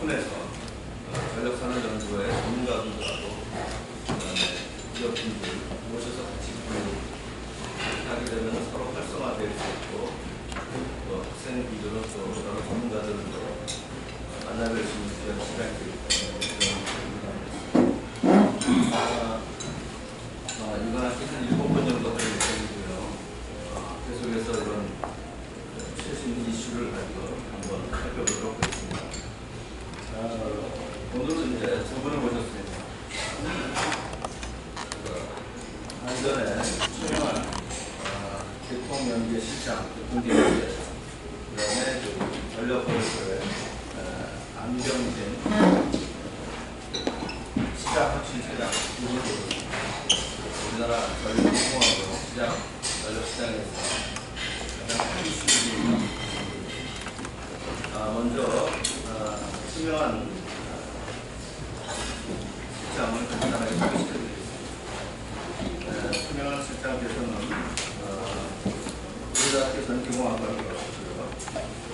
오픈해서 전력산업연구소의 전문가분들하고 그다음에 기업분들 모셔서 같이 하게 되면 서로 활성화될 수 있고 또 학생분들은 또 여러 전문가들도 만나뵐 수 있는 그런 시간이 되겠다. 이번 학기 한 7번 정도 할 예정이고요. 계속해서 이런 최신 이슈를 가지고 한번 살펴보도록 하겠습니다. 오늘은 이제 두 분을 모셨습니다. 한전의 최명환 대통령의 실장, 공개연대, 그 다음에 전력거래소의 안병진 시장합실체장 두 분을 모셨습니다. 우리나라 전력공학으로 전력시장에서 가장 큰 이슈입니다. 먼저 투명한 실장을 간단하게 소개시켜드리겠습니다. 투명한 실장께서는 우리대학교 전기공학과를 졸업하셨고요.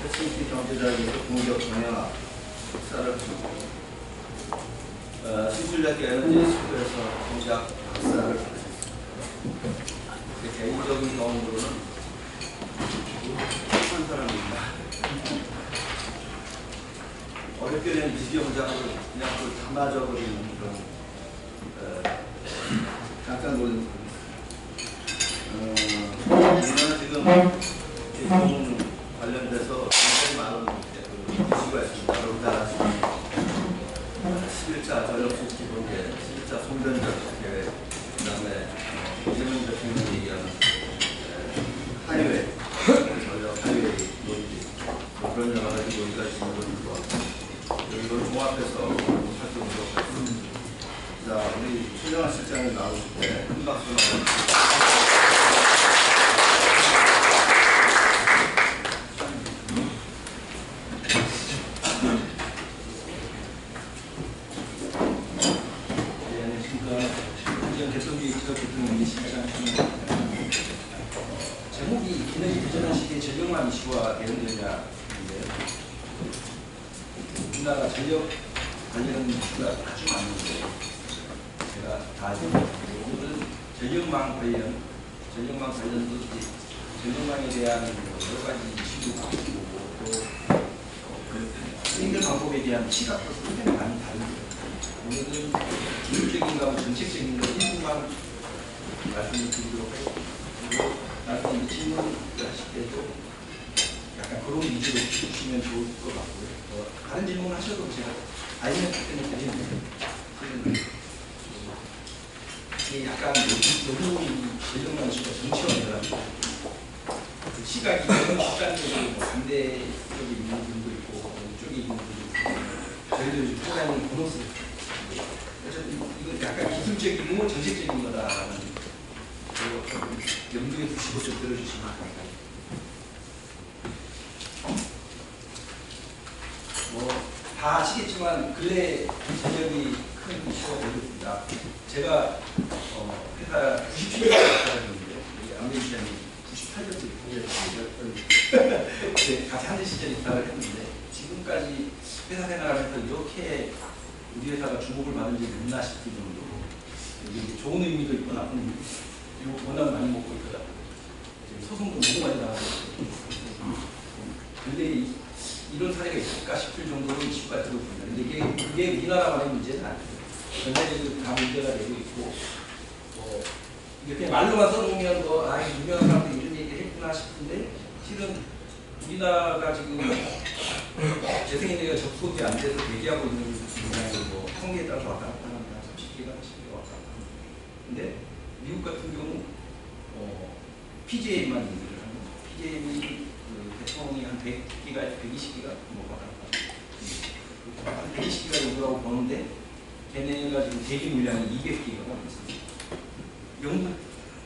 해칭시 경제대학에서 공기업 경영학 석사를 하셨고 신출대학교 에너지 스쿨에서 공작 박사를 받으셨습니다. 개인적인 경험으로는 한 사람입니다. 어렵게 된 미디어문장을 그냥 담아져버리는 그런 깜짝 놀란 우리나라 지금 대중 관련돼서 굉장히 많은 이슈가 있습니다. 여러분 다 아시는 11차 전력수지 기본계, 11차 송전적 계획, 그 다음에 이재명 대통령이 얘기하는 하이웨이, 전력 하이웨이 논의, 그런 여러 가지 논의가 있는 것과 이걸 종합해서 살펴보도록 하겠습니다. 자, 우리 최명환 실장이 나오실 때 큰 박수 나눠주십시오. 제목이 에너지 부전한 시대의 전력망 이슈와 대응되냐인데요. 우리나라 전력 관련 이슈가 아주 많은데 제가 다 오늘은 전력망 관련도 전력망에 대한 여러 가지 이슈도 바꾸고 또 쓰이는 방법에 대한 시각도 상당히 많이 다른데요. 오늘은 기술적인 거하고 정책적인 거 일부만 말씀을 드리도록 하겠습니다. 나중에 질문을 하실 때도 약간 그런 위주로 주시면 좋을 것 같고요. 다른 질문 하셔도 제가 아이디어 답변을 드리는데 이게 약간 너무 전력망 이슈가 정치화되더라고요. 그 시각이 너무 극단적으로 반대쪽에 있는 분도 있고 이쪽에 있는 분도 있고 저희도 요즘 상당히 곤혹스럽죠. 어쨌든 이건 약간 기술적이고 정책적인 거다라는 염두에 두시고 좀 들어주시면 감사합니다. 다 아시겠지만 근래 전력이 큰 이슈가 되고 있습니다. 제가 회사 97년에 입사했는데 안민희 시장이 98년도에 같이 한대 시절에 입사를 했는데 지금까지 회사 생활하면서 이렇게 우리 회사가 주목을 받은 적이 없나 싶을 정도로 이게 좋은 의미도 있고 나쁜 의미도 있고 그리고 워낙 많이 먹고 있더라고요. 소송도 너무 많이 나가고 근데 이런 사례가 있을까 싶을 정도로 이슈가 들어옵니다. 근데 그게 우리나라만의 문제는 아니에요. 전체적으로 다 문제가 되고 있고 이게 그냥 말로만 써놓으면 유명한 사람들이 이런 얘기를 했구나 싶은데 실은 우리나라가 지금 재생에너지가 접속이 안 돼서 대기하고 있는 모양이고 통계에 따라서 왔다 갔다 합니다. 30개가 10개가 왔다 갔다 합니다. 근데 미국 같은 경우 PJM만 얘기를 합니다. PJM이 대통령이 한 100기가, 120기가 왔다 갔다 합니다. 120기가 정도라고 보는데 걔네가 지금 대기 물량이 200기가가 있습니다.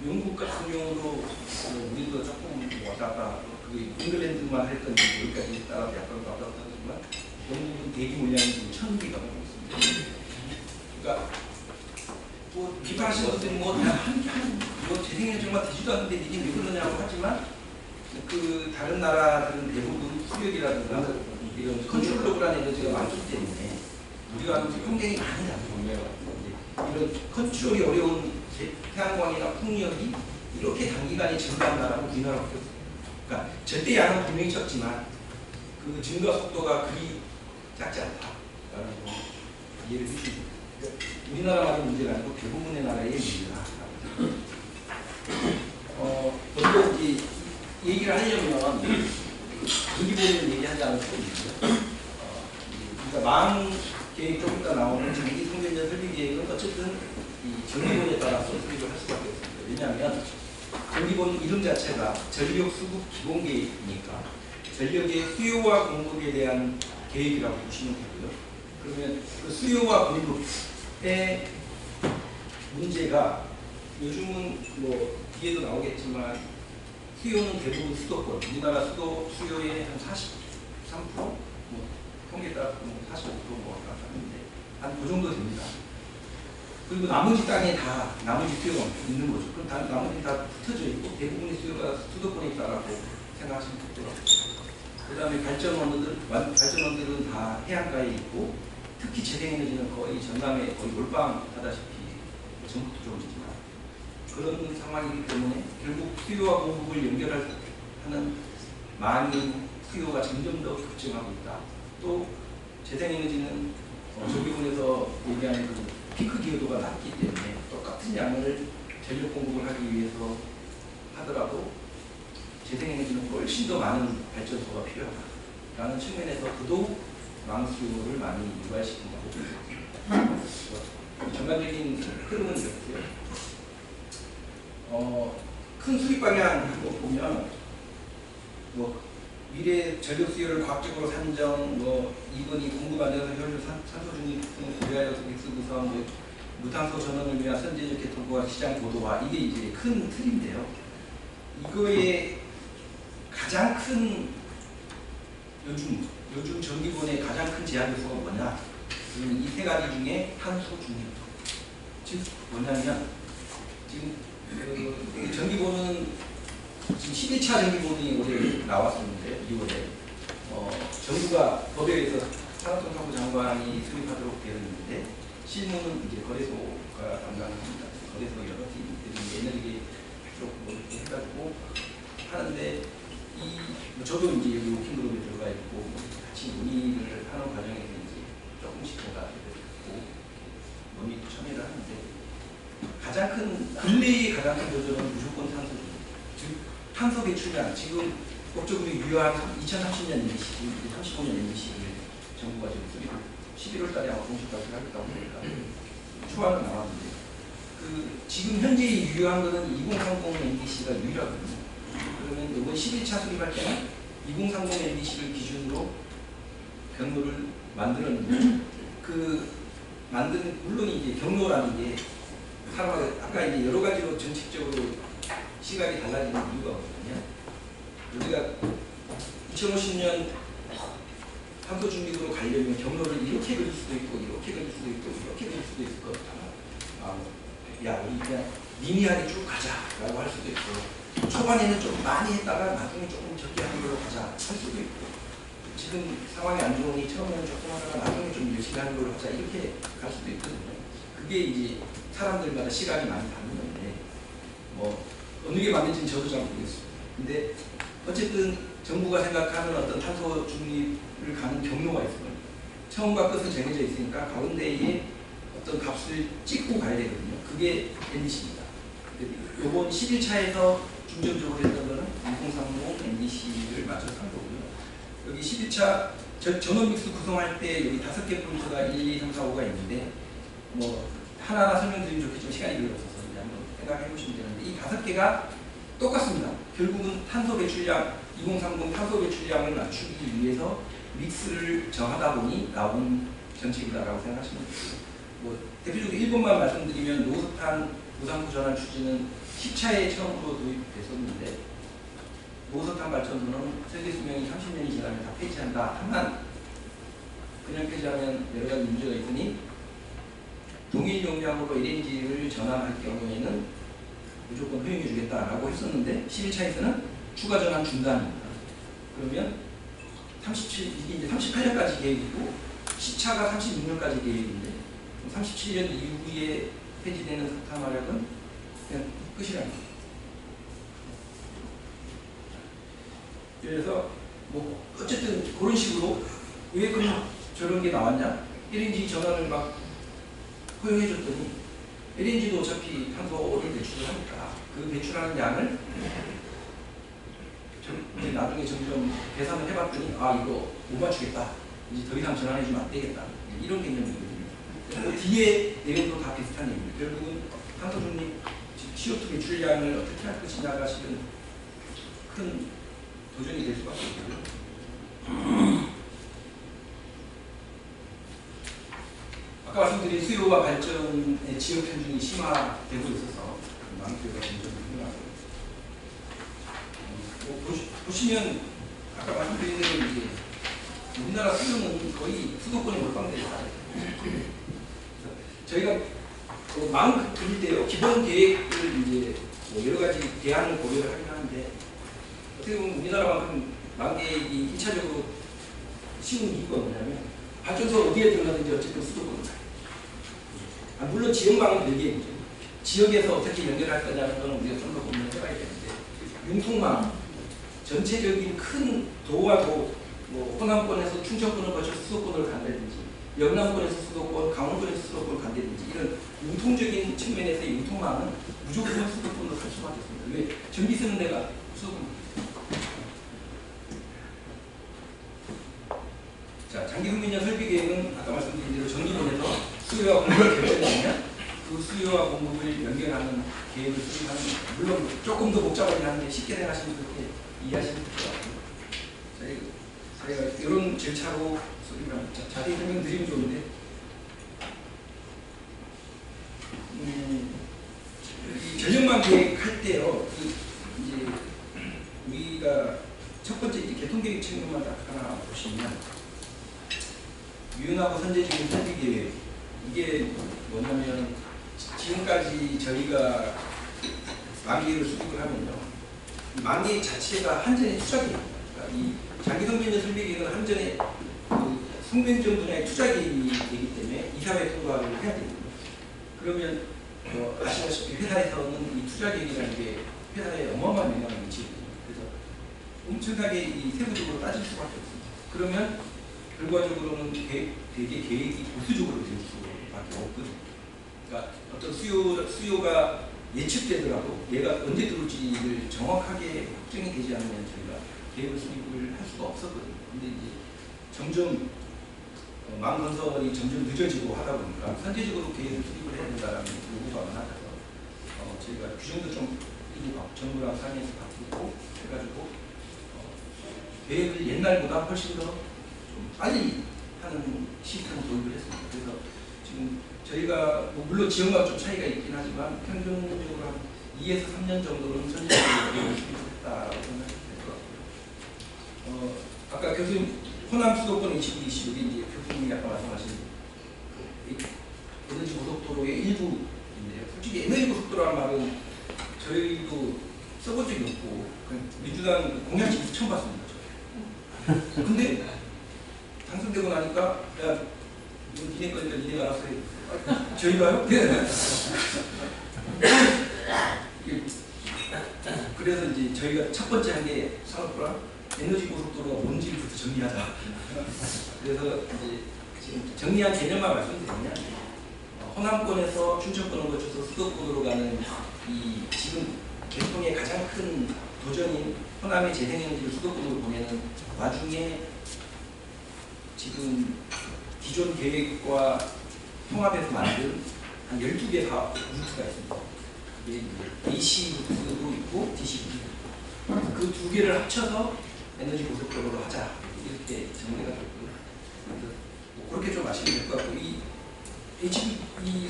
영국 같은 경우도 우리도 조금 왔다 갔다 잉글랜드만 할 건지 여기까지 따라서 약간 왔다 갔다 하지만 영국은 대기 물량이 지금 1000기가가 있습니다. 그러니까 뭐 비판하시는 분들이 뭐 재생에너지 정말 되지도 않는데 이게 왜 그러냐고 하지만 그 다른 나라들은 대부분 수력이라든가 이런 컨트롤러블한 에너지가 많기 때문에 우리가 환경이 많이 잡혀요. 이런 컨트롤이 어려운 태양광이나 풍력이 이렇게 단기간에 증가한다라고 우리나라밖에 없어요. 그러니까 절대 양은 분명히 적지만 그 증가 속도가 그리 작지 않다라는 거 이해를 해주시고, 그러니까 우리나라만의 문제가 아니고 대부분의 나라의 문제다. 먼저 이제 얘기를 하려면 전기보는 얘기하지 않을 수 없는데요. 그러니까 망 계획 조금 이따 나오는 전기 통전전 설비 계획은 어쨌든 이 전기본에 따라서 설립을 할 수밖에 없습니다. 왜냐하면 전기본 이름 자체가 전력 수급 기본 계획이니까 전력의 수요와 공급에 대한 계획이라고 보시면 되고요. 그러면 그 수요와 공급의 문제가 요즘은 뭐 뒤에도 나오겠지만 수요는 대부분 수도권, 우리나라 수도 수요의 한 43%, 뭐 통계에 따라 45%뭐 하는데 한 그 정도 됩니다. 그리고 나머지 땅에 다 나머지 수요가 있는 거죠. 그럼 나머지 다 흩어져 있고 대부분의 수요가 수도권에 있다라고 생각하시면 되더라고요. 그 다음에 발전원들은 다 해안가에 있고 특히 재생에너지는 거의 전남에 거의 몰빵하다시피 전북도 좀 있지만 그런 상황이기 때문에 결국 수요와 공급을 연결하는 많은 수요가 점점 더 급증하고 있다. 또 재생에너지는 전기분에서 얘기하는 그 피크 기여도가 낮기 때문에 똑같은 양을 전력 공급을 하기 위해서 하더라도 재생에너지는 훨씬 더 많은 발전소가 필요하다라는 측면에서 더더욱 망수요를 많이 유발시킨다고 보입니다. 전반적인 흐름은 이렇고요. 큰 수익 방향을 보면 뭐 미래 전력 수요를 과학적으로 산정, 뭐 이번이 공급 안정성 효율 산소 중립 등 고려하여서 믹스 구성, 뭐 무탄소 전원을 위한 선제적 개통과 시장 고도화, 이게 이제 큰 틀인데요. 이거의 가장 큰 요즘 전기본의 가장 큰 제한 요소가 뭐냐? 이 세 가지 중에 탄소 중립. 즉 뭐냐면 지금 전기본은 지금 11차 전기본이 올해 나왔었는데 2월에 정부가 법에 의해서 산업통상부 장관이 수립하도록 되어 있는데 실무는 이제 거래소가 담당합니다. 거래소 여러 팀들이 에너지 쪽 이렇게 해가지고 하는데 저도 이제 여기 워킹그룹에 들어가 있고 같이 논의를 하는 과정에서 이제 조금씩 제가 듣고 논의 참여를 하는데 가장 큰 근래의 가장 큰 도전은 무조건 탄소죠. 즉 탄소 배출량 지금 법적으로 유효한 2030년 MBC, 35년 MBC를 정부가 지금 11월 달에 아마 공식 발표를 하겠다고 하니까 초안은 나왔는데 지금 현재 유효한 것은 2030 MBC가 유일하거든요. 그러면 이번 11차 수립할 때는 2030 MBC를 기준으로 경로를 만들었는데 만드는 물론 이제 경로라는 게 아까 이제 여러 가지로 정책적으로 시각이 달라지는 이유가 없거든요. 우리가 2050년 탄소 중립으로 가려면 경로를 이렇게 그릴 수도 있고 이렇게 그릴 수도 있고 이렇게 그릴 수도 있고 우리 그냥 미미하게 쭉 가자라고 할 수도 있고 초반에는 좀 많이 했다가 나중에 조금 적게 하는 걸로 가자 할 수도 있고 지금 상황이 안 좋으니 처음에는 조금 하다가 나중에 좀 열심히 하는 걸로 하자 이렇게 갈 수도 있거든요. 그게 이제 사람들마다 시각이 많이 다른 건데 뭐 어느 게 맞는지는 저도 잘 모르겠습니다. 근데 어쨌든 정부가 생각하는 어떤 탄소 중립을 가는 경로가 있어요. 처음과 끝은 정해져 있으니까 가운데에 어떤 값을 찍고 가야 되거든요. 그게 NDC입니다. 이번 11차에서 중점적으로 했던 거는 2030 NDC를 맞춰서 한 거고요. 여기 11차 전원 믹스 구성할 때 여기 5개 포인트가 1, 2, 3, 4, 5가 있는데 뭐 하나하나 설명드리면 좋겠지만 시간이 별로 없어서 이제 한번 생각해 보시면 되는데 이 5개가 똑같습니다. 결국은 탄소 배출량, 2030 탄소 배출량을 맞추기 위해서 믹스를 정하다 보니 나온 정책이다라고 생각하시면 돼요. 뭐 대표적으로 1번만 말씀드리면 노석탄 무상부 전환 추진은 10차에 처음으로 도입됐었는데 노석탄 발전소는 설계 수명이 30년이 지나면 다 폐지한다. 다만 그냥 폐지하면 여러 가지 문제가 있으니 동일 용량으로 LNG를 전환할 경우에는 무조건 허용해 주겠다라고 했었는데 11차에서는 추가 전환 중단입니다. 그러면 이게 이제 38년까지 계획이고 시차가 36년까지 계획인데 37년 이후에 폐지되는 석탄 마력은 그냥 끝이라는 거예요. 그래서 뭐 어쨌든 그런 식으로 왜 그럼 저런 게 나왔냐? LNG 전환을 막 허용해줬더니 LNG도 어차피 탄소를 배출을 하니까 그 배출하는 양을 이제 나중에 점점 계산을 해봤더니 아 이거 못 맞추겠다. 이제 더 이상 전환해주면 안 되겠다. 이런 개념이거든요. 그 뒤에 내용도 다 비슷한 얘기입니다. 결국은 탄소 중립, CO2 배출량을 어떻게 할 것이냐가 실은 큰 도전이 될 수밖에 없고요. 아까 말씀드린 수요와 발전의 지역 편중이 심화되고 있어서 망수요가 점점 늘어나고 보시면 아까 말씀드린 대로 이제 우리나라 수요는 거의 수도권에 몰빵되어 있어요. 저희가 마음 그릴 때요 기본 계획을 이제 뭐 여러 가지 대안을 고려를 하긴 하는데 어떻게 보면 우리나라만큼 망계획이 1차적으로 쉬운 이유가 뭐냐면 발전소 어디에 들어가든지 어쨌든 수도권은 가요. 물론 지역망은 별개이죠. 지역에서 어떻게 연결할 거냐는 거는 우리가 좀 더 고민을 해봐야 되는데 융통망 전체적인 큰 도와 도, 뭐 호남권에서 충청권을 거쳐서 수도권을 간다든지 영남권에서 수도권, 강원권에서 수도권을 간다든지 이런 융통적인 측면에서의 융통망은 무조건 수도권으로 갈 수밖에 없습니다. 왜? 전기 쓰는 데가 수도권. 자, 장기훈민전 설비계획은 아까 말씀드린 대로 전기권에서 수요와 공급을 결정하면 그 수요와 공급을 연결하는 계획을 수립하는 겁니다. 물론 조금 더 복잡하긴 한데 쉽게 생각하시면 그렇게 이해하시면 될 것 같아요. 저희가 이런 절차로 수립을 합니다. 자세히 설명드리면 좋은데 이 전력망 계획할 때요. 이제 우리가 첫 번째 이제 개통계획 측면만 딱 하나 보시면 유연하고 선제적인 설비 계획 이게 뭐냐면 지금까지 저희가 만기를 수립을 하면요 만기 자체가 한전의 투자 계획입니다. 그러니까 이 장기성전력 설비 계획은 한전의 그 성변전 분야의 투자 계획이 되기 때문에 이사회 통과를 해야 됩니다. 그러면 아시다시피 회사에서는 이 투자 계획이라는 게 회사에 어마어마한 영향을 미치거든요. 그래서 엄청나게 이 세부적으로 따질 수밖에 없습니다. 그러면 결과적으로는 되게 계획이 보수적으로 될 수밖에 없거든요. 그러니까 어떤 수요가 예측되더라도 얘가 언제 들어올지를 정확하게 확정이 되지 않으면 저희가 계획을 수립을 할 수가 없었거든요. 근데 이제 점점 망건설이 점점 늦어지고 하다 보니까 선제적으로 계획을 수립을 해야 된다는 요구가 많아져서 저희가 규정도 좀 정부랑 상의해서 바꾸고 해가지고 계획을 옛날보다 훨씬 더 좀 빨리 하는 시스템을 도입을 했습니다. 그래서 지금 저희가 뭐 물론 지역마다 좀 차이가 있긴 하지만 평균적으로 한 2에서 3년 정도는 선제적으로 계획을 수립했다고 생각해서 아까 교수님 호남 수도권 HVDC 여기 이제 교수님이 아까 말씀하신 에너지 고속도로의 일부인데요. 솔직히 에너지 고속도로라는 말은 저희도 써본 적이 없고 민주당 공약집에서 처음 봤습니다. 근데 당선되고 나니까 야 이거 니네 거니까 니네가 알아서 해. 저희가요? 네. 그래서 이제 저희가 첫 번째 한 게 산업부랑 에너지 고속도로가 뭔지부터 정리하자. 그래서 이제 지금 정리한 개념만 말씀드리면 호남권에서 춘천권을 거쳐서 수도권으로 가는 이 지금 개통의 가장 큰 도전인 호남의 재생에너지를 수도권으로 보내는 와중에 지금 기존 계획과 통합해서 만든 한 12개 사업 루트가 있습니다. 이게 AC 루트도 있고 DC 루트. 그 두 개를 합쳐서 에너지 고속도로로 하자. 이렇게 정리가 됐고요. 뭐 그렇게 좀 아시면 될 것 같고 이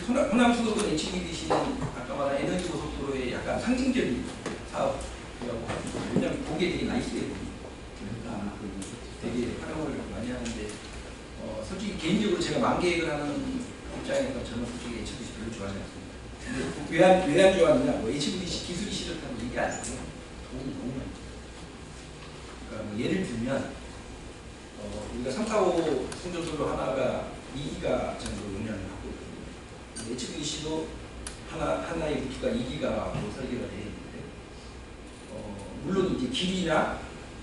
호남 수도권 HVDC는 아까 말한 에너지 고속도로의 약간 상징적인 사업이라고 합니다. 왜냐하면 그게 되게 나이스해 보입니다. 그러니까 되게 활용을 많이 하는데 솔직히 개인적으로 제가 만계획을 하는 입장에서 저는 솔직히 HVDC 별로 좋아하지 않습니다. 왜 안 좋아하느냐? 뭐 HVDC 기술이 싫다고 이게 아니고요. 돈이 너무 많이. 그러니까 뭐 예를 들면 우리가 3, 4, 5 성전설로 하나가 2기가 정도 용량을 갖고 있거든요. HVDC도 하나의 루트가 2기가로 설계가 되어 있는데, 물론 이제 길이나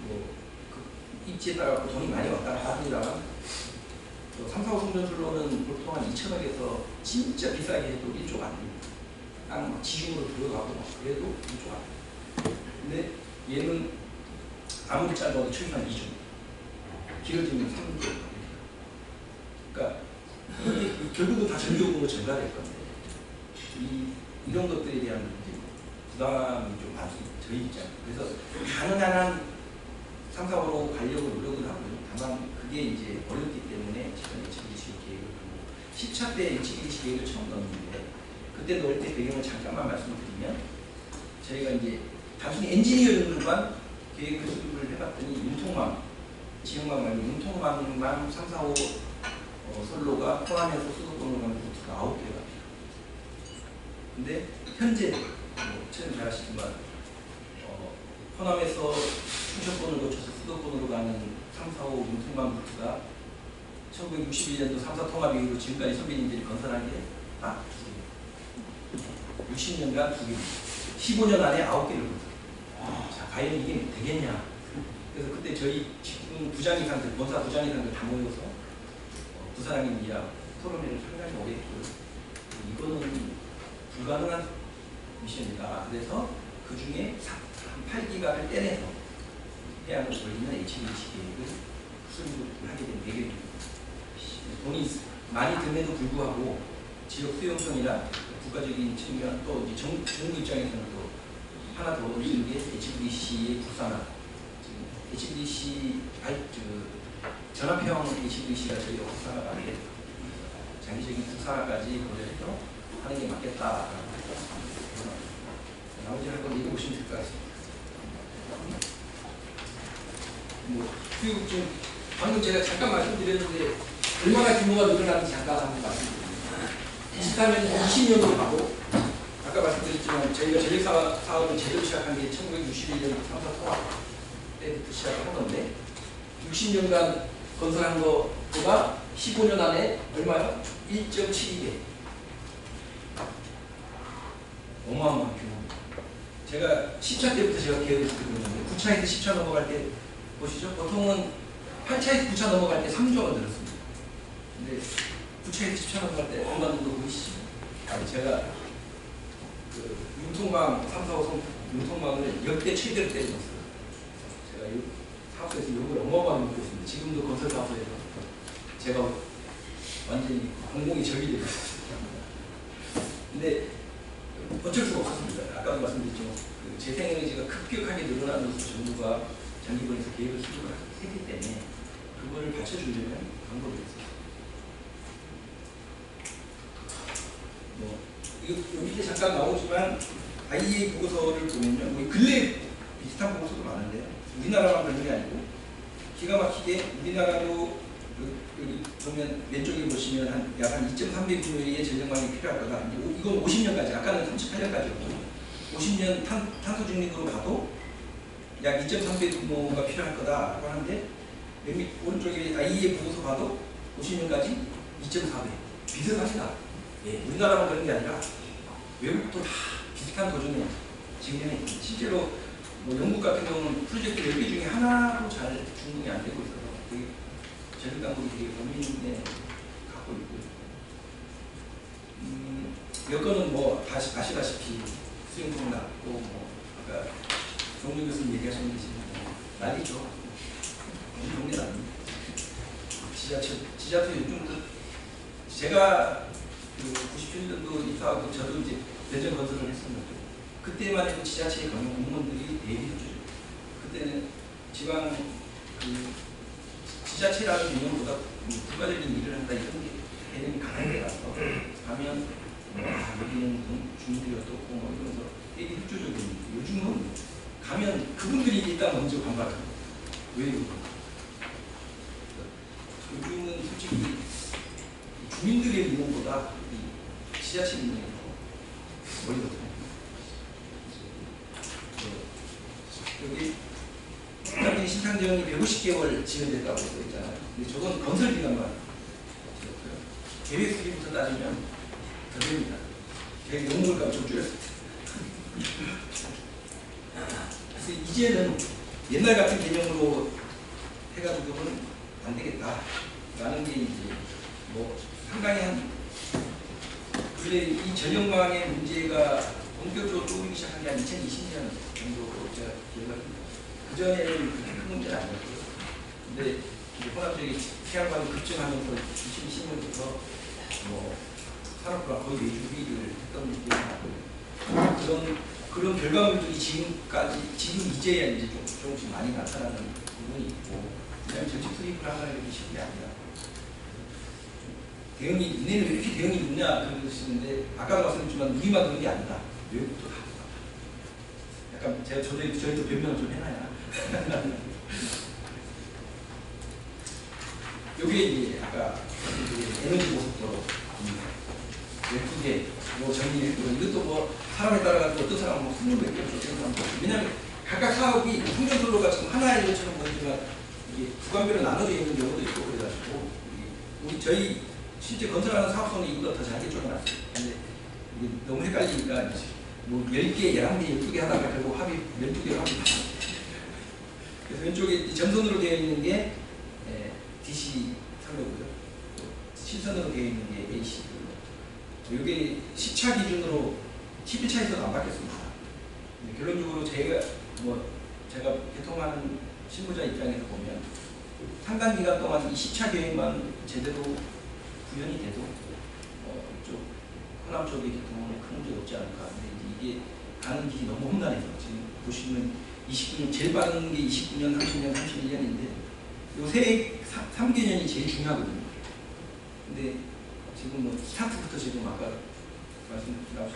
그 입지에 따라 돈이 많이 왔다 갔다 합니다만, 3, 4, 5 성전술로는 보통 한 2,000억에서 진짜 비싸게 해도 1조 안 됩니다. 땅 지중으로 들어가고 그래도 1조 안 됩니다. 근데 얘는 아무리 짧아도 최소한 2조, 길어지면 3조. 그러니까 이게 결국은 다 전기요금으로 전가될 건데, 이런 것들에 대한 부담이 좀 많이 저희 입장. 그래서 가능한 한 3, 4, 5로 가려고 노력을 하고요. 다만 그게 이제 어렵기 때문에 지금 HVDC 계획을 하고 10차 때 HVDC 계획을 처음 넣었는데, 그때 넣을 때 배경을 잠깐만 말씀드리면, 저희가 이제 단순히 엔지니어링만 계획을 수립을 해봤더니 윤통망, 지역망 말고 윤통망만 3, 4, 5 선로가 포함해서 수도권으로 가는 루트가 9개가 필요합니다. 근데 현재 처음 잘 아시지만 호남에서 충청권을 거쳐서 수도권으로 가는 3, 4, 5 윤통망 루트가 1961년도 3, 4 통합 이후로 지금까지 선배님들이 건설한 게 딱 2개. 60년간 2개. 15년 안에 9개를 건설. 자, 과연 이게 되겠냐. 그래서 그때 저희 직군 부장이상들, 본사 부장이상들 다 모여서 부사장님이랑 토론회를 상당히 오래 했고요. 이거는 불가능한 미션이다. 그래서 그 중에 한 8기가를 떼내서 해안을 돌리는 HVDC 계획을 수립을 하게 된 배경입니다. 돈이 많이 듦에도 불구하고 지역 수용성이나 국가적인 측면, 또 이제 정부 입장에서는 또 하나 더 올리는 게 HVDC의 국산화. 지금 HVDC 전압형 HVDC가 저희가 국산화가 안 돼요. 장기적인 국산화까지 고려해서 하는 게 맞겠다라고 했습니다. 나머지 한번 읽어보시면 될 것 같습니다. 수육 지금 방금 제가 잠깐 말씀드렸는데 얼마나 규모가 늘어나는지 잠깐 한번 말씀드립니다. 24년 20년으로 가고, 아까 말씀드렸지만 저희가 전력 사업을 제대로 시작한 게 1961년 3, 4 통합 때부터 시작을 한 건데, 60년간 건설한 것보다 15년 안에 얼마요? 1.72배. 어마어마한 규모입니다. 제가 10차 때부터 제가 계획을 했거든요. 9차에서 10차 넘어갈 때 보시죠. 보통은 8차에서 9차 넘어갈 때 3조가 늘었습니다. 근데 9차에서 10차 넘어갈 때 얼마 정도 보이시죠? 제가 그 윤통망 3, 4, 5 윤통망을 역대 최대로 때려놨어요. 제가 이 사업소에서 욕을 어마어마하게 먹고 있습니다. 지금도 건설 사업소에서 제가 완전히 공공이 적이 되고 있습니다. 근데 어쩔 수가 없었습니다. 아까도 말씀드렸지만 그 재생에너지가 급격하게 늘어나면서 정부가 장기권에서 계획을 수립을 했기 때문에 그거를 받쳐주려면 방법이 없어요. 이거 밑에 잠깐 나오지만 IEA 보고서를 보면요, 근래 비슷한 보고서도 많은데요. 우리나라만 그런 게 아니고 기가 막히게 우리나라도 여기 보면 왼쪽에 보시면 약 한 2.3배 규모의 전력망이 필요할 거다. 이건 50년까지, 아까는 38년까지였고 50년 탄소 중립으로 가도 약 2.3배 규모가 필요할 거다라고 하는데, 여기 오른쪽에 IEA 보고서 봐도 50년까지 2.4배. 비슷합니다. 예, 우리나라만 그런 게 아니라 외국도 다 비슷한 도전에 직면해 있습니다. 실제로 뭐 영국 같은 경우는 프로젝트 10개 중에 하나도 잘 준공이 안 되고 있어서 되게 전력 당국이 되게 고민에 갖고 있고요. 여건은 뭐 아시다시피 수용성 낮고, 뭐 아까 종료 교수님 얘기하신 게 있지만 난리죠. 동네 난리. 지하철 요즘도 제가 그 97년도 입사하고 저도 이제 대전 건설을 했었는데, 그때만 해도 지자체에 가면 공무원들이 대비해줘요. 그때는 지방 그 지자체라는 개념보다 국가적인 일을 한다 이런 게 개념이 강한 데 가서 가면 여기는 주민들이 어떻고 뭐 이러면서 되게 협조적인. 요즘은 가면 그분들이 일단 먼저 반발합니다. 왜 이러고? 요즘은 솔직히 주민들의 민원보다 지자체 민원이 더 멀리거든요. 여기 신탄정이 150개월 지연됐다고 써있잖아요. 근데 저건 건설 기간만 지었고요. 계획 수리부터 따지면 더 됩니다. 계획 용물값 좀 줄였어요. 그래서 이제는 옛날 같은 개념으로 해가지고는 안 되겠다라는 게 이제 뭐 상당히 근데 이 전력망의 문제가 본격적으로 떠오르기 시작한 게 한 2020년 정도로 제가 기억을 합니다. 그전에는 그렇게 큰 문제는 아니었고요. 근데 호남 지역이 태양광이 급증하면서 2020년부터 뭐 산업부가 거의 외주 후익을 했던 게 나고요. 그런 결과물들이 지금 이제야 이제 조금씩 많이 나타나는 부분이 있고, 그다음에 정책 수립을 하는 게 쉬운 게 아니라 대응이 니네는 왜 이렇게 대응이 늦냐 그러시는데, 아까도 말씀드렸지만 우리만 그런 게 아니다. 외국도 다 약간 저희도 변명을 좀 해놔야. 여기에 이제 아까 에너지 고속도로 12개 뭐 정리했고, 이것도 뭐 사람에 따라 가지고 어떤 사람은 뭐 20몇 개 왜냐하면 각각 사업이 풍전도로가 지금 하나의 것처럼 보이지만 이게 구간별로 나눠져 있는 경우도 있고, 그래가지고 저희 실제 건설하는 사업소는 이보다 더 잘게 쪼개놨어요. 근데 이게 너무 헷갈리니까 뭐 10개, 11개, 12개 하다가 결국 합의 12개로 합의했어요. 그래서 왼쪽에 점선으로 되어 있는 게 DC 선로고요. 실선으로 되어 있는 게 AC. 이게 시차 기준으로 11차에서도 안 바뀌었습니다. 결론적으로 제가 개통하는 실무자 입장에서 보면 상당 기간 동안 이 시차 계획만 제대로 구현이 돼도 이쪽 호남 쪽의 개통은 큰 문제 없지 않을까. 근데 이게 가는 길이 너무 험난해서 지금 보시면 29년 제일 빠른 게 29년, 30년, 31년인데 요새 3개년이 제일 중요하거든요. 근데 지금 뭐 스타트부터 지금 아까 말씀드렸던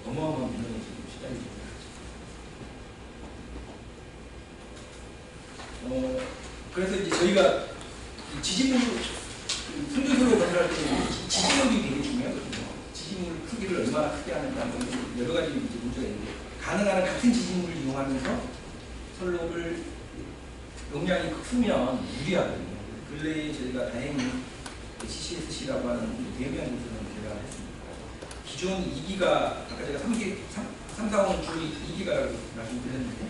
어마어마한 민원이 지금 시달리고 있습니다. 그래서 이제 저희가 지진물 풍전도로 건설할 때는 지진물이 되게 중요하거든요. 지진물 크기를 얼마나 크게 하는가 여러 가지 이제 문제가 있는데, 가능한 같은 지진물을 이용하면서 선로를 용량이 크면 유리하거든요. 근래에 저희가 다행히 CCSC라고 하는 대면 곳에는 제가 했습니다. 기존 2기가 아까 제가 3, 4호는 주로 2기가라고 말씀드렸는데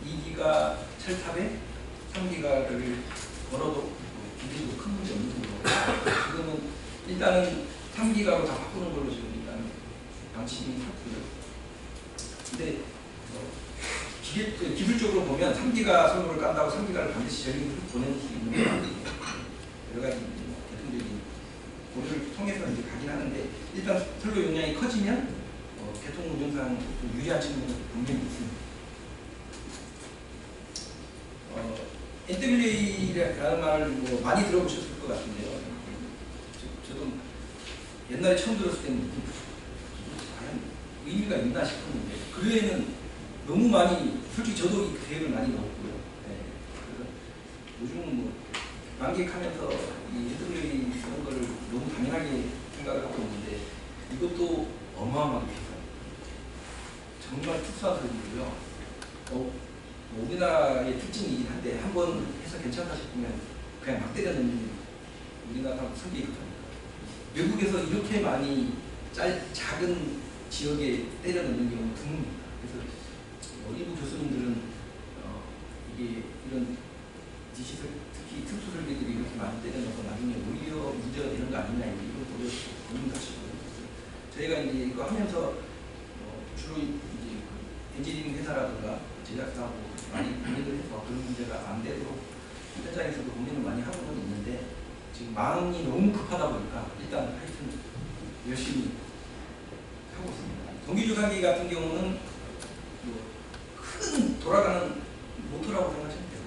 2기가 철탑에 3기가를 걸어도 기준도 큰 문제 없는 정도. 지금은 일단은 3기가로 다 바꾸는 걸로 지금 일단 방침이 탔고요. 근데 기술적으로 보면 3기가 선로를 깐다고 3기가를 반드시 전력을 보낼 수 있는 건 아니에요. 여러 가지 대통적인 고려를 통해서 이제 가긴 하는데, 일단 선로 용량이 커지면 개통 운영상 좀 유리한 측면이 분명히 있습니다. NWA라는 말을 뭐 많이 들어보셨을 것 같은데요. 저도 옛날에 처음 들었을 때는 과연 의미가 있나 싶었는데, 그 외에는 너무 많이, 솔직히 저도 이 계획을 많이 넣었고요. 네. 그래서 요즘은 뭐 만객하면서 이 NWA 쓰는 거를 너무 당연하게 생각을 하고 있는데, 이것도 어마어마하게 비싸요. 정말 특수한 소리고요. 우리나라의 특징이긴 한데 한번 해서 괜찮다 싶으면 그냥 막 때려 넣는 우리나라 성격이거든요. 외국에서 이렇게 많이 작은 지역에 때려 넣는 경우는 드뭅니다. 그래서 일부 교수님들은 이게 이런 지시설, 특히 특수 설계들이 이렇게 많이 때려 넣어서 나중에 오히려 문제가 되는 거 아니냐 이런 고려 고민하시고요. 저희가 이제 이거 하면서 주로 이제 엔지니어링 회사라든가 제작사하고 많이 고민을 해서 그런 문제가 안 되도록 현장에서도 고민을 많이 하고는 있는데, 지금 마음이 너무 급하다 보니까 일단 하여튼 열심히 하고 있습니다. 동기조산기 같은 경우는 큰 돌아가는 모터라고 생각하시면 되고,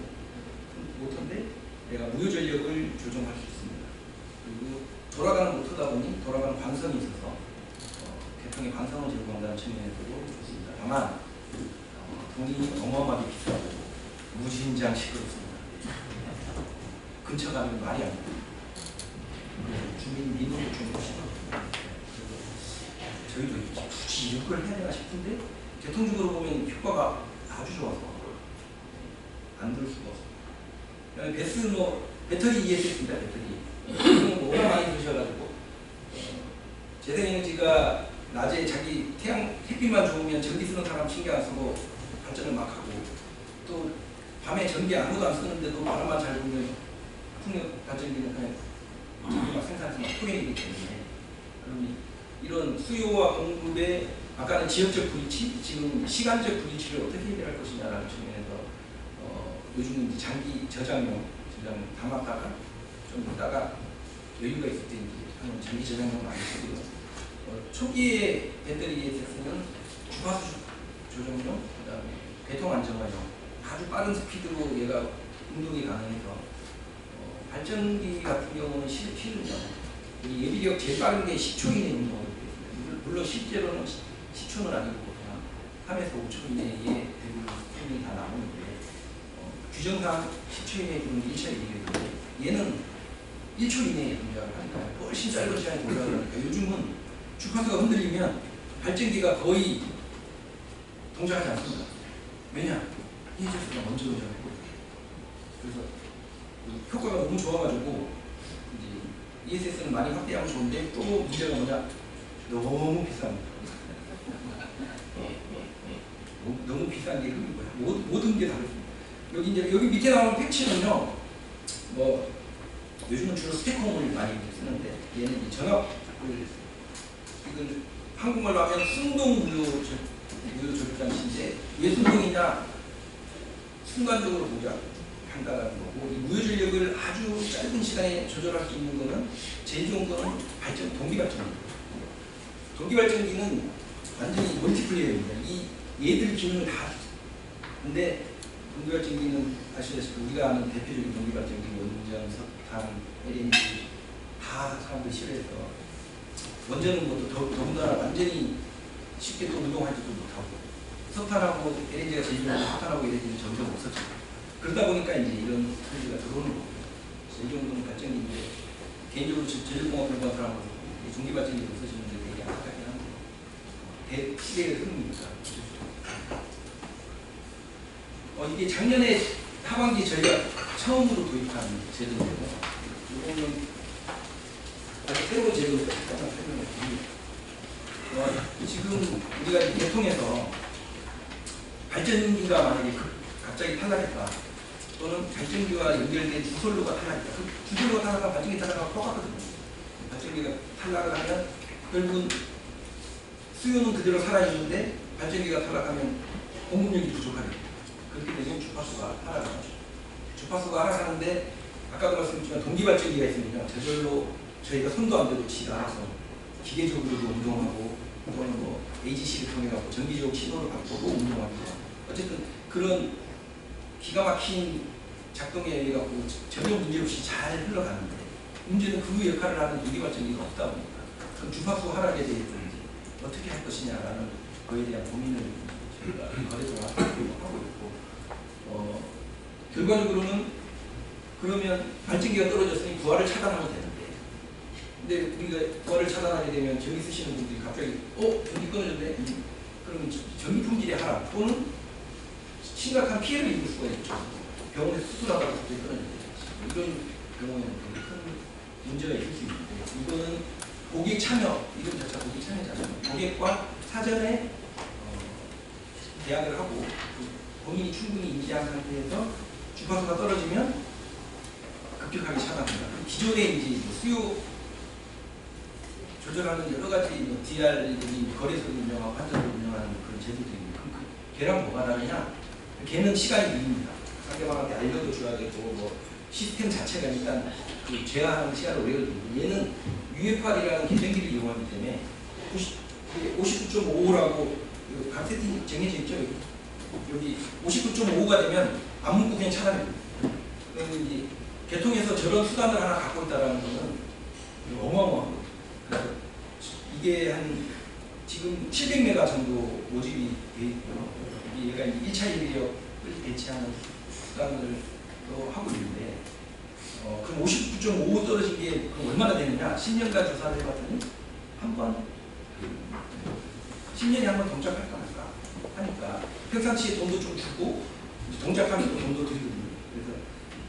큰 모터인데 내가 무효 전력을 조정할 수 있습니다. 그리고 돌아가는 모터다 보니 돌아가는 관성이 있어서 개통의 관성을 제공한다는 측면에서도 좋습니다. 다만 돈이 어마어마하게 비싸고 무진장 시끄럽습니다. 근처 가면 말이 안 돼요. 주민 민원도 좀 심하거든요. 저희도 굳이 이걸 해야 되나 싶은데, 개통적으로 보면 효과가 아주 좋아서 안 들 수가 없습니다. 그다음에 베스 뭐 배터리 ESS입니다. 배터리. 이건 뭐 워낙 많이 들으셔가지고 재생에너지가 낮에 자기 햇빛만 좋으면 전기 쓰는 사람 신경 안 쓰고 발전을 막 하고 또 밤에 전기 아무도 안 쓰는데도 바람만 잘 불면 풍력 발전기는 그냥 전기 막 생산해서 막 토해내기 때문에 그럼 이런 수요와 공급의 아까는 지역적 불이치, 지금 시간적 불이치를 어떻게 해결할 것이냐라는 측면에서 요즘은 이제 장기 저장용 담았다가 좀 있다가 여유가 있을 때 이제 하는 장기 저장용은 안 쓰고요. 초기에 배터리에 쓰는 주파수 조정용, 그다음에 배통 안정화용 아주 빠른 스피드로 얘가 운동이 가능해서 발전기 같은 경우는 실은요 이 예비력 제일 빠른 게 10초 이내 운동을 했습니다. 물론 실제로는 10초는 아니고 그냥 3에서 5초 이내에 대부분 수명이 다 나오는데 규정상 10초 이내에 들어오는 1차 예비력인데 얘는 1초 이내에 동작을 하니까 훨씬 짧은 시간에 동작을 하니까 요즘은 주파수가 흔들리면 발전기가 거의 동작하지 않습니다. 왜냐? ESS가 먼저 동작하고 그래서 효과가 너무 좋아가지고 이제 ESS는 많이 확대하면 좋은데 또 문제가 뭐냐? 너무 비쌉니다. 너무 비싼 게 흠인 거야. 모든 게 다 그렇습니다. 여기 밑에 나오는 패치는요, 뭐 요즘은 주로 스테콤을 많이 쓰는데 얘는 이 전압을 이걸 한국말로 하면 순동 무효 조절 장치인데 왜 순동이냐? 순간적으로 동작한다는 거고 이 무효 전력을 아주 짧은 시간에 조절할 수 있는 거는 제일 좋은 거는 동기 발전기입니다. 동기 발전기는 완전히 멀티플레이어입니다. 얘들 기능을 다 근데 동기 발전기는 아시다시피 우리가 아는 대표적인 동기 발전기 원전, 석탄, LNG 다 사람들이 싫어해서 원전은 뭐 더군다나 완전히 쉽게 또 운동하지도 못하고 석탄하고 LNG가 제일 좋은 석탄하고 LNG는 점점 없어지고 그러다 보니까 이제 이런 소리가 들어오는 거고요. 이 정도는 발전기인데 개인적으로 제주공업 공부한 사람은 동기 발전기 없어지는 데 되게 안타깝긴 한데 시대의 흐름입니다. 이게 작년에 하반기 저희가 처음으로 도입한 제도인데요. 이거는 아주 새로운 제도를 잠깐 설명을 드리겠습니다. 지금 우리가 개통해서 발전기가 만약에 갑자기 탈락했다 또는 발전기와 연결된 주솔로가 탈락했다. 그 주솔로가 탈락하면 발전기 탈락하고 똑같거든요. 발전기가 탈락을 하면 결국은 수요는 그대로 살아있는데 발전기가 탈락하면 공급력이 부족하겠죠. 그렇게 되면 주파수가 하락하죠. 주파수가 하락하는데 아까도 말씀드렸지만 동기발전기가 있으면요. 저절로 저희가 손도 안 대고 지가 알아서 기계적으로도 운동하고 또는 뭐 AGC를 통해 갖고 전기적 신호를 받고도 운동하고 어쨌든 그런 기가 막힌 작동에 의해 갖고 전혀 문제 없이 잘 흘러가는데 문제는 그 역할을 하는 동기발전기가 없다 보니까 그럼 주파수 하락에 대해서 이제 어떻게 할 것이냐라는 거에 대한 고민을 저희가 거래소가 하고 있고 결과적으로는 그러면 발전기가 떨어졌으니 부하를 차단하면 되는데 근데 우리가 부하를 차단하게 되면 전기 쓰시는 분들이 갑자기 전기 끊어졌네? 그러면 전기 품질이 하락 또는 심각한 피해를 입을 수가 있죠. 병원에서 수술하다가 갑자기 끊어졌대. 이런 경우에는 되게 큰 문제가 있을 수 있는데 이거는 고객 참여, 이름 자체가 고객 참여잖아요. 고객과 사전에 계약을 하고 본인이 충분히 인지한 상태에서 주파수가 떨어지면 급격하게 차단합니다. 기존에 이제 수요 조절하는 여러 가지 DR들이 거래소를 운영하고 환전을 운영하는 그런 제도들이 있는데 걔랑 뭐가 다르냐? 걔는 시간이 느립니다. 상대방한테 알려도 줘야 되고 뭐 시스템 자체가 일단 그 제한하는 시간을 오래 걸리고 얘는 UFR이라는 계정기를 이용하기 때문에 59.55라고 각 세팅이 정해져 있죠. 여기 59.55가 되면 안 묻고 그냥 차단해요. 그러면 이제 개통에서 저런 수단을 하나 갖고 있다는 것은 어마어마한 거죠. 그래서 이게 한 지금 700메가 정도 모집이 돼 있고요. 얘가 1차 예비력을 대체하는 수단을 또 하고 있는데 그럼 59.55 떨어진 게 그럼 얼마나 되느냐? 10년간 조사를 해봤더니 한번 10년에 한 번 동작할까 말까 하니까 평상시에 돈도 좀 주고 동작하면 또 돈도 드리거든요. 그래서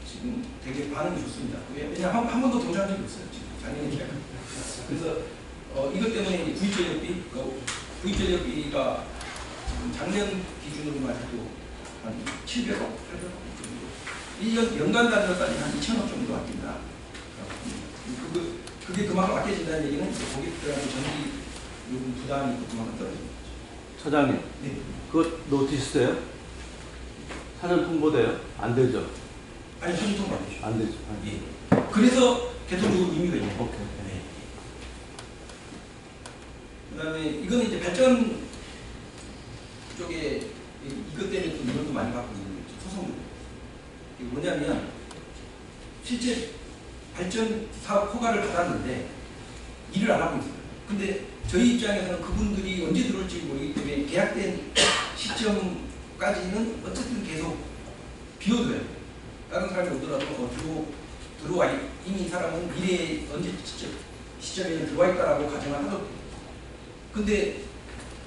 지금 되게 반응이 좋습니다. 왜냐하면 한 번도 동조한 적이 없어요. 지금 작년에. 그래서 이것 때문에 구입전력비가 지금 작년 기준으로만 해도 한 700억, 800억 정도. 1년 연간 단위로 따지면 한 2천억 정도 아낀다. 그게 그만큼 아껴진다는 얘기는 고객들한테 전기 요금 부담이 또 그만큼 떨어집니다. 차장님, 네. 그거 노티스 돼요? 사전 통보돼요? 안 되죠? 아니, 사전 통보 안 되죠. 안 되죠. 예. 그래서 대통령 의미가 있는 오케이. 네. 그다음에 이거는 이제 발전 쪽에 이것 때문에 또 이론도 많이 갖고 있는 소송. 이게 뭐냐면 실제 발전 사업 허가를 받았는데 일을 안 하고 있어요. 근데 저희 입장에서는 그분들이 언제 들어올지 모르기 때문에 계약된 시점까지는 어쨌든 계속 비워둬요. 다른 사람이 오더라도 들어와 이미 이 사람은 미래에 언제 시점에는 들어와 있다라고 가정을 하거든요. 근데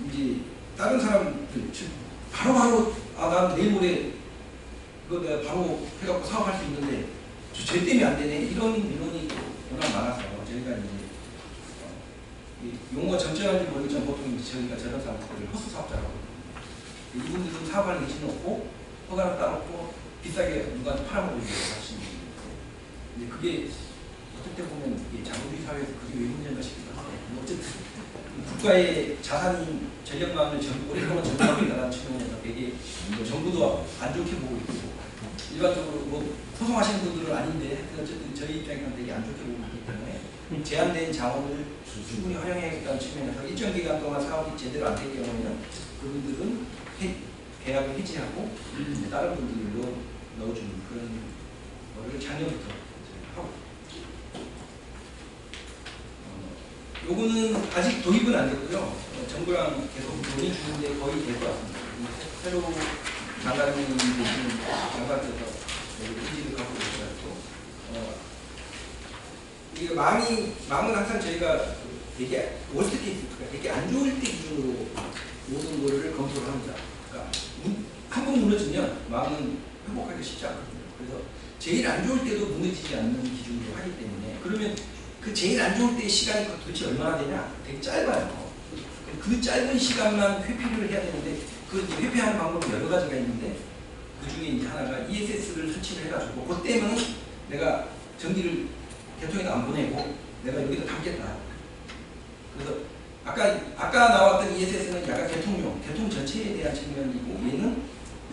이제 다른 사람들 바로 난 내일 모레 그거 내가 바로 해갖고 사업할 수 있는데 쟤 때문에 안 되네 이런 민원이 워낙 많아서 저희가 이제 용어가 적절한지 모르겠지만 보통 저희가 저런 사람들을 허수 사업자라고 합니다. 이분들은 사업하는 의지는 없고 허가를 따놓고 비싸게 누구한테 팔아먹으려고 하시는 분인데 근데 그게 어떨 때 보면 이게 자본주의 사회에서 그게 왜 문제인가 싶기도 한데 어쨌든 국가의 자산이 전력망을 오랫동안 전부하고 있다는 측면에서 되게 정부도 안 좋게 보고 있고 일반적으로 뭐 소송하시는 분들은 아닌데 어쨌든 저희 입장에서는 되게 안 좋게 보고 있기 때문에 제한된 자원을 충분히 활용해야겠다는 측면에서 일정 기간 동안 사업이 제대로 안 될 경우에는 그분들은 계약을 해지하고 다른 분들로 넣어주는 그런 거를 작년부터 하고 요거는 아직 도입은 안 됐고요. 정부랑 계속 논의 중인데 거의 될 것 같습니다. 새로 장관님이 되시는 장관께서 의지를 갖고 계셔가지고 이게 망은 항상 저희가 되게 월스트 케이스, 그러니까 되게 안 좋을 때 기준으로 모든 거를 검토를 합니다. 그러니까 한 번 무너지면 망은 회복하기 쉽지 않거든요. 그래서 제일 안 좋을 때도 무너지지 않는 기준으로 하기 때문에 그러면 그 제일 안 좋을 때의 시간이 도대체 얼마나 되냐? 되게 짧아요. 그 짧은 시간만 회피를 해야 되는데 그 회피하는 방법이 여러 가지가 있는데 그 중에 이제 하나가 ESS를 설치를 해가지고 그때는 내가 전기를 대통령에도 안 보내고 내가 여기다 담겠다. 그래서 아까 나왔던 ESS는 약간 개통 전체에 대한 측면이고 얘는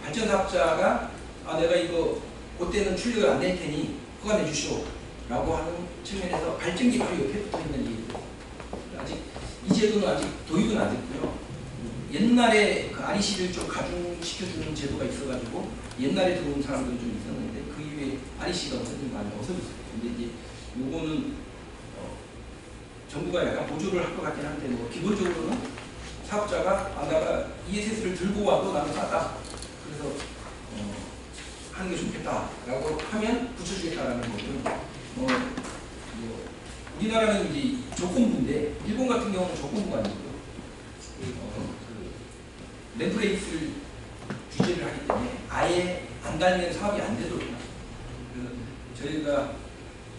발전 사업자가 내가 이거 그때는 출력을 안 낼 테니 허가 내주시오 라고 하는 측면에서 발전기 바로 옆에 붙어 있는 얘기예요. 아직 이 제도는 아직 도입은 안 됐고요. 옛날에 그 REC를 좀 가중시켜주는 제도가 있어가지고 옛날에 들어온 사람들은 좀 있었는데 그 이후에 REC가 없어진 거 아니면 없어졌어요. 근데 이제 요거는 정부가 약간 보조를 할 것 같긴 한데 뭐 기본적으로는 사업자가 내가 ESS를 들고 와도 나는 싸다. 그래서 하는 게 좋겠다라고 하면 붙여주겠다라는 거고요. 우리나라는 이제 조건부인데 일본 같은 경우는 조건부가 아니고요. 램프레이스를 규제를 하기 때문에 아예 안 달면 사업이 안 되도록. 그래서 저희가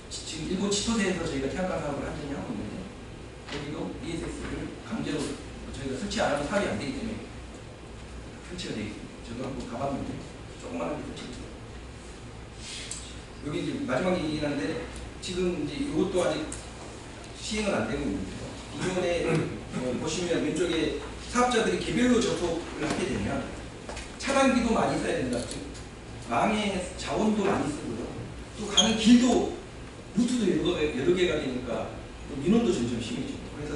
지금 일본 치토세에서 저희가 태양광 사업을 한 적이 하고 있는데 거기도 ESS를 강제로 저희가 설치 안 하면 사업이 안 되기 때문에 설치가 되어 있습니다. 저도 한번 가봤는데 조그마하게 설치가 돼요. 여기 이제 마지막 얘기긴 한데 지금 이제 이것도 아직 시행은 안 되고 있는데요. 이번에 보시면 왼쪽에 사업자들이 개별로 접속을 하게 되면 차단기도 많이 써야 된다. 망의 자원도 많이 쓰고요. 또 가는 길도 루트도 여러 개가 되니까 또 민원도 점점 심해지고 그래서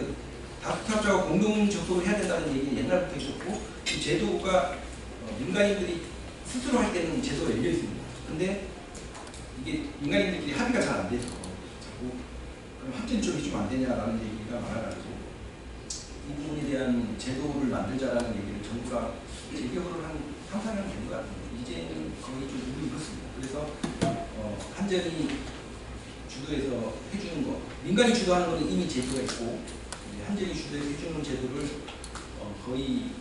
다수 사업자가 공동 접속을 해야 된다는 얘기는 옛날부터 있었고 이 제도가 민간인들이 스스로 할 때는 제도가 열려 있습니다. 근데 이게 민간인들끼리 합의가 잘 안 돼서 자꾸 그럼 합진 좀 해주면 안 되냐라는 얘기가 많아가지고 이 부분에 대한 제도를 만들자라는 얘기를 정부가 재개발을 한 3, 4년 된 것 같은데 이제는 거의 좀 누구 이렇습니다. 그래서 한전이 주도해서 해주는 거 민간이 주도하는 거는 이미 제도가 있고 한전이 주도해서 해주는 제도를 거의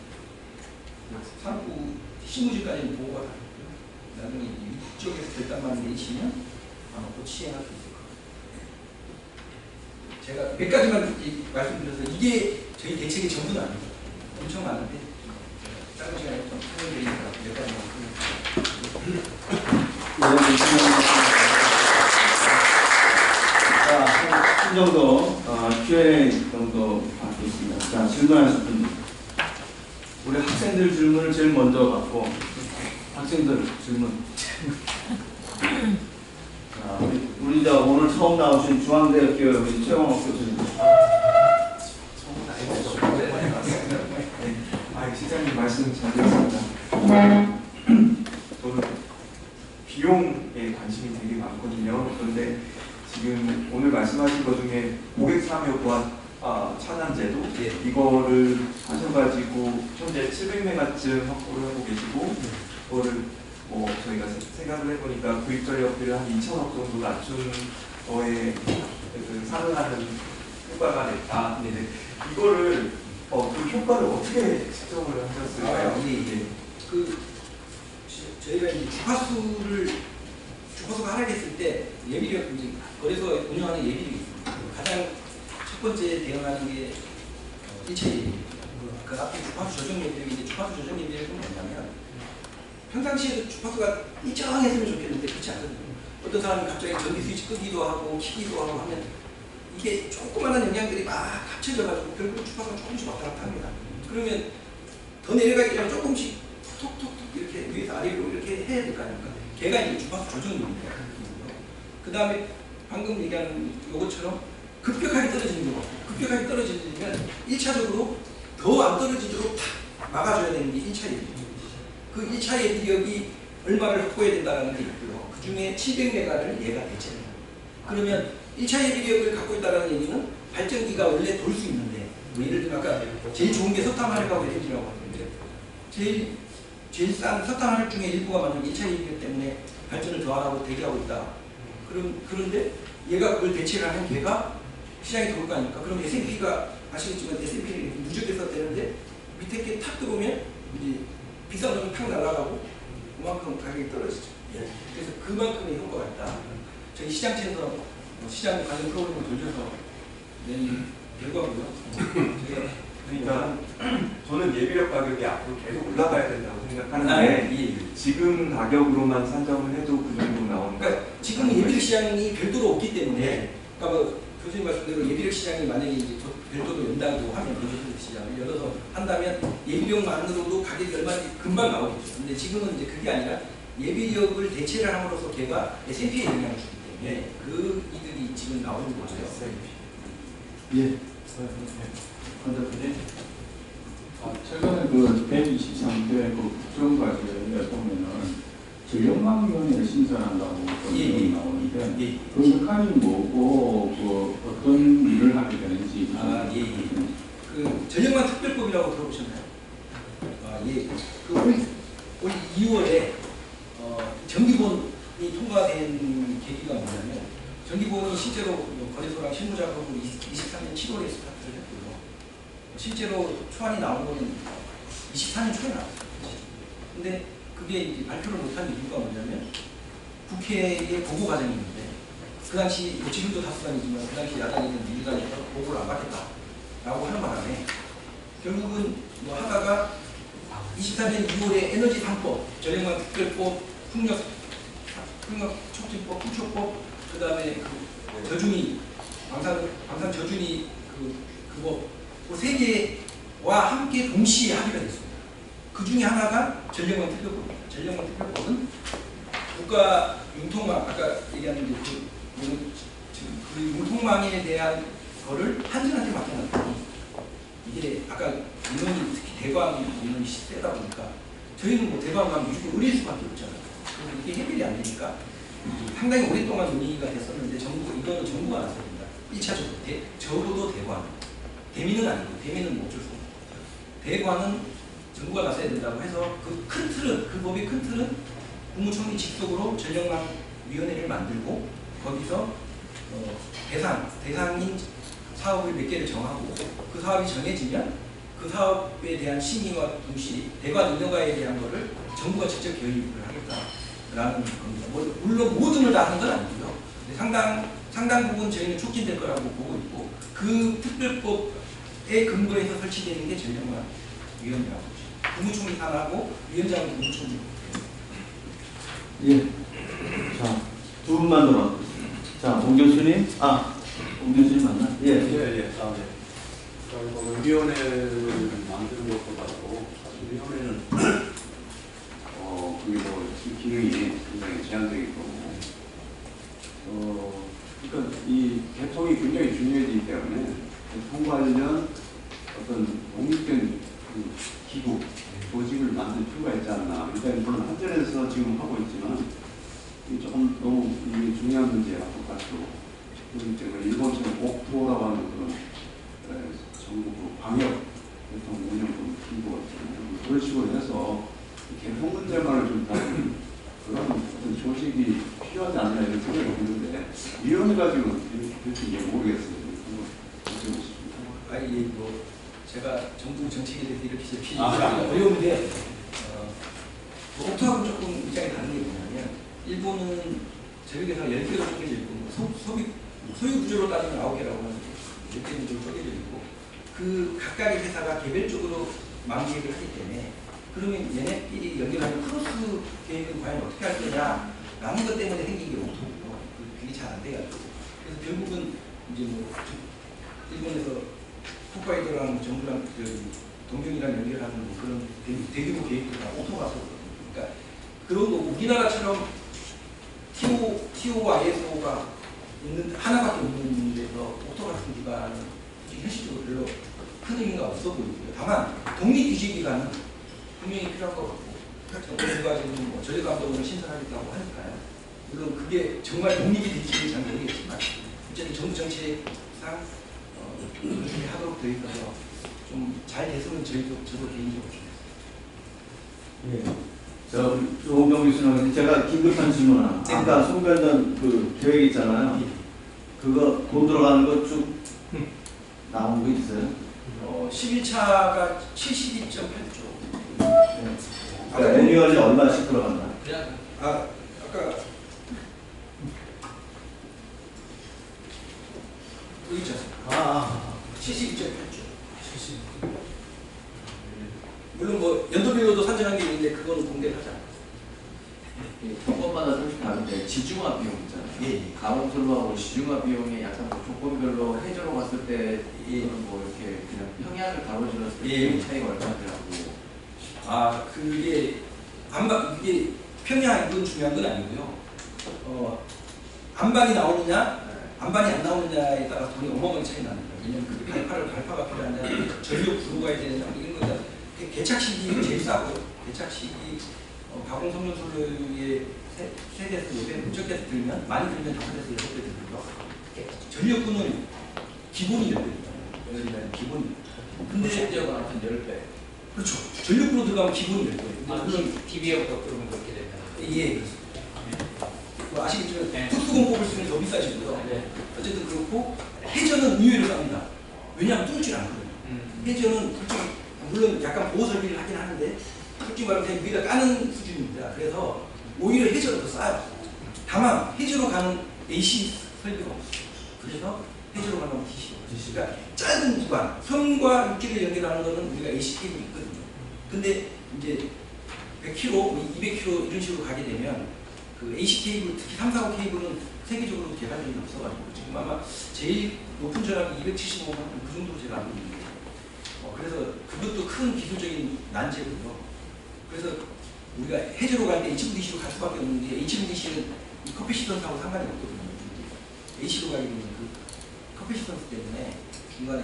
산업부 실무직까지는 보고가 다 있고요. 나중에 이쪽에서 결단만 내시면 놓고 시행할 수 있을 겁니다. 제가 몇 가지만 말씀드려서 이게 저희 대책의 전부는 아닙니다. 엄청 많은데 짧은 시간에 좀 설명드리니까 몇 가지만. 자, 한 정도 Q&A 정도 받겠습니다. 자, 질문하실 분. 우리 학생들 질문을 제일 먼저 받고 학생들 질문. 자, 우리 오늘 처음 나오신 중앙대학교 우리 최영학 교수님. 시장님 말씀 잘 들었습니다. 저는 비용에 관심이 되게 많거든요. 그런데 지금 오늘 말씀하신 것 중에 고객 참여 보안 차단제도 이거를 하셔가지고 현재 700메가쯤 확보를 하고 계시고 그거를 저희가 생각을 해보니까 구입 전력비를 한 2천억 정도 낮춘 거에 상응하는 효과가 냈다. 근데 이거를 그 효과를 어떻게 측정을 하셨을까요? 저희가 이제 주파수가 하락했을 때 예비력 이제 거래소 운영하는 예비력이 있습니다. 가장 첫 번째 대응하는 게 1차 예비력입니다. 그 앞에 주파수 조정 예비력인데 주파수 조정 예비력은 뭐냐면 평상시에도 주파수가 일정했으면 좋겠는데 그렇지 않거든요. 어떤 사람이 갑자기 전기 스위치 끄기도 하고 키기도 하고 하면 이게 조그마한 영향들이 막 합쳐져가지고 결국 주파수가 조금씩 왔다 갔다 합니다. 그러면 더 내려가기 전에 조금씩 톡톡톡 이렇게 위에서 아래로 이렇게 해야 될 거 아닙니까? 걔가 이제 주파수 조정입니다. 그 다음에 방금 얘기한 요것처럼 급격하게 떨어지는 거. 급격하게 떨어지면 1차적으로 더 안 떨어지도록 탁 막아줘야 되는 게 1차 예비력. 그 1차 예비력이 얼마를 확보해야 된다는 게 있고요. 그 중에 700메가를 얘가 대체를 해요. 그러면 1차 예비력을 갖고 있다는 얘기는 발전기가 원래 돌 수 있는데 뭐 예를 들면 아까 제일 좋은 게 석탄 화력하고 LNG라고 하는데 제일 싼 석탄 화력 중에 일부가 만약 1차 예비력 때문에 발전을 더 하라고 대기하고 있다. 그런데 얘가 그걸 대체를 하는 걔가 시장에 들어올 거 아닙니까? 그럼 S&P가 아시겠지만 S&P를 누적해 썼다는데 밑에 게 탁 들어오면 이제 비싼 놈이 탁 날아가고 그만큼 가격이 떨어지죠. 그래서 그만큼의 효과가 있다. 저희 시장채에서 시장 관련 프로그램을 돌려서 낸 결과고요. 그러니까 저는 예비력 가격이 앞으로 계속 올라가야 된다고 생각하는데 지금 가격으로만 산정을 해도 그 정도 나오는 그러니까 지금은 예비력 시장이 별도로 없기 때문에 그러니까 뭐 교수님 말씀대로 예비력 시장이 만약에 이제 별도로 연다고 하면 예비력 시장을 열어서 한다면 예비력만으로도 가격이 얼마든지 금방 나오겠죠. 근데 지금은 이제 그게 아니라 예비력을 대체를 함으로써 걔가 S&P에 영향을 주기 때문에 그 이득이 지금 나오는 거죠. 예. 최근에 그 123대 그 국정과제에 보면은 전력망위원회를 신설한다고 나오는데 그 역할이 뭐고 그 어떤 일을 하게 되는지 그 전력망 특별법이라고 들어보셨나요? 그 올 2월에 전기본이 통과된 계기가 뭐냐면 전기본이 실제로 거래소랑 실무작업을 23년 7월에 스타트를 했고요. 실제로 초안이 나온 거는 24년 초에 나왔어요. 근데 그게 이제 발표를 못한 이유가 뭐냐면 국회에 보고 과정이 있는데 그 당시 지금도 다수당이지만 그 당시 야당이든 민주당에서 보고를 안 받겠다라고 하는 바람에 결국은 뭐 하다가 24년 2월에 에너지 3법, 전력망 특별법, 풍력 촉진법, 풍초법, 그 다음에 그 저준위, 방산 저준위 그법, 그 세 개와 함께 동시에 합의가 됐습니다. 그 중에 하나가 전력망 특별법입니다. 전력망 특별법은 국가 융통망, 아까 얘기한 그 융통망에 대한 거를 한전한테 맡겨놨더니 이게 아까 인원이 특히 대광 인원이 세다 보니까 저희는 뭐 대광 가면 무조건 의뢰 수밖에 없잖아요. 그런데 이게 해결이 안 되니까 상당히 오랫동안 논의가 됐었는데 이거는 정부가 나서야 된다. 1차적으로 적어도 대광, 대민은 아니고 대민은 뭐 어쩔 수 없고 대광은 정부가 나서야 된다고 해서 그 큰 틀은 그 법의 큰 틀은 국무총리 직속으로 전력망위원회를 만들고 거기서 대상인 사업을 몇 개를 정하고 그 사업이 정해지면 그 사업에 대한 심의와 동시에 대관 인허가에 대한 거를 정부가 직접 개입을 하겠다라는 겁니다. 물론 모든 걸 다 하는 건 아니고요. 상당 부분 저희는 촉진될 거라고 보고 있고 그 특별법에 근거해서 설치되는 게 전력망위원회라고 국무총리 산하고 위원장은 국무총리. 예. 자, 두 분만 더 받겠습니다. 자, 옹 교수님. 옹 교수님 맞나? 예. 예. 위원회를 만드는 것도 말고 사실 위원회는 그게 기능이 굉장히 제한적인 거고 그러니까 이 개통이 굉장히 중요해지기 때문에 개통 관련 어떤 독립된 그 기구 조직을 만들 필요가 있지 않나. 일단 물론 한전에서 지금 하고 있지만 이게 조금 너무 이게 중요한 문제야 똑같고 그렇기 때문에 일본처럼 옥토라고 하는 그런 정부 방역 대통 운영권 기구가 있잖아요. 그런 식으로 해서 개통 문제만을 좀 다루는 그런 어떤 조직이 필요하지 않나 이런 생각이 드는데 위원회가 지금 될지 모르겠어요. 한번 여쭤보고 싶습니다. 제가 정부 정책에 대해서 이렇게 제필이 어려운데 옥토하고는 조금 입장이 다른 게 뭐냐면 일본은 전력회사가 10개로 쪼개져 있고 소유 구조로 따지면 9개라고 하는데 10개 구조로 쪼개져 있고 그 각각의 회사가 개별적으로 망계획을 하기 때문에 그러면 얘네끼리 연결하는 크로스 계획은 과연 어떻게 할 거냐 라는 것 때문에 생긴 게 옥토고요. 그게 잘 안 돼가지고 그래서 결국은 이제 일본에서 홋카이도랑 정부랑 동경이랑 연결하는 그런 대규모 계획도 다 옥토가 썼거든요. 그러니까 그런 거고 우리나라처럼 TO와 ISO가 있는 하나밖에 없는 데서 옥토 같은 기관은 현실적으로 별로 큰 의미가 없어 보이고요. 다만 독립유지기관은 분명히 필요할 것 같고 정부가 지금 전력감독원을 신설하겠다고 하니까요. 물론 그게 정말 독립이 될지는 잘 모르겠지만 어쨌든 정부 정책상 그렇게 하도록 되어 있어서 좀 잘 됐으면 저도 개인적으로 예. 조홍경 교수님, 제가 긴급한 질문 하나. 네. 아까 송변전 그 계획 있잖아요. 그거 돈 들어가는 거 쭉 나온 거 있어요? 11차가 72.8조. 네. 그러니까 애니얼이 얼마씩 들어간다? 아까 여기 있지 않습니까? 72.8조. 물론 연도별로도 산정한 게 있는데 그거는 공개를 하지 않아요. 조건마다 조금씩 다른데 지중화 비용 있잖아요. 가공설로하고 지중화 비용이 약간 조건별로 해저로 갔을 때 뭐 이렇게 그냥 평양을 가로질렀을 때 차이가 얼마더라고. 이게 평양 이건 중요한 건 아니고요. 안반이 나오느냐, 안반이 안 나오느냐에 따라 돈이 어마어마하게 차이 나는 거예요. 왜냐면 그 발파가 필요하냐, 전력 구로 가야 되느냐 이런 거다. 개착식이 제일 싸고요. 개착식이 가공성전솔로의 세대에서 6배 들면 많이 들면 5배에서 6배 들고요. 전력구는 기본이 10배입니다. 기본이. 근데 실제가 한 10배. 그렇죠. 전력구로 들어가면 기본이 10배예요. 물론 TV하고 그러면 그렇게 됩니다. 예, 그렇습니다. 아시겠지만 특수공 뽑을 수 있는 더 비싸지고요. 어쨌든 그렇고 해저는 의외로 쌉니다. 왜냐하면 뚫질 않거든요. 해저는 솔직히 물론 약간 보호 설비를 하긴 하는데 솔직히 말하면 그냥 위에다 까는 수준입니다. 그래서 오히려 해저가 더 싸요. 다만 해저로 가는 AC 설비가 없어요. 그래서 해저로 가는 DC가 없어요. 그러니까 짧은 구간, 선과 육지를 연결하는 거는 우리가 AC 케이블이 있거든요. 근데 이제 100km, 200km 이런 식으로 가게 되면 그 AC 케이블, 특히 345 케이블은 세계적으로 개발력이 없어가지고 지금 아마 제일 높은 전압이 275만 그 정도로 제가 알고 있는데 그래서 그것도 큰 기술적인 난제고요. 그래서 우리가 해저로 갈 때 HVDC로 갈 수밖에 없는데 HVDC는 이 커피시던스하고 상관이 없거든요. AC로 가게 되면 그 커피시던스 때문에 중간에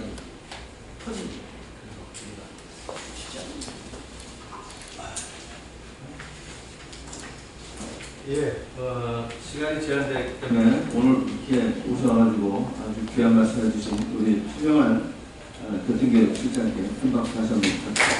터집니다. 그래서 우리가 쉽지 않습니다. 시간이 제한되기 때문에 오늘 이렇게 오셔가지고 아주 귀한 말씀 해주신 우리 투명한 교통계 실장님께 큰 박수 다시 한번 부탁드립니다.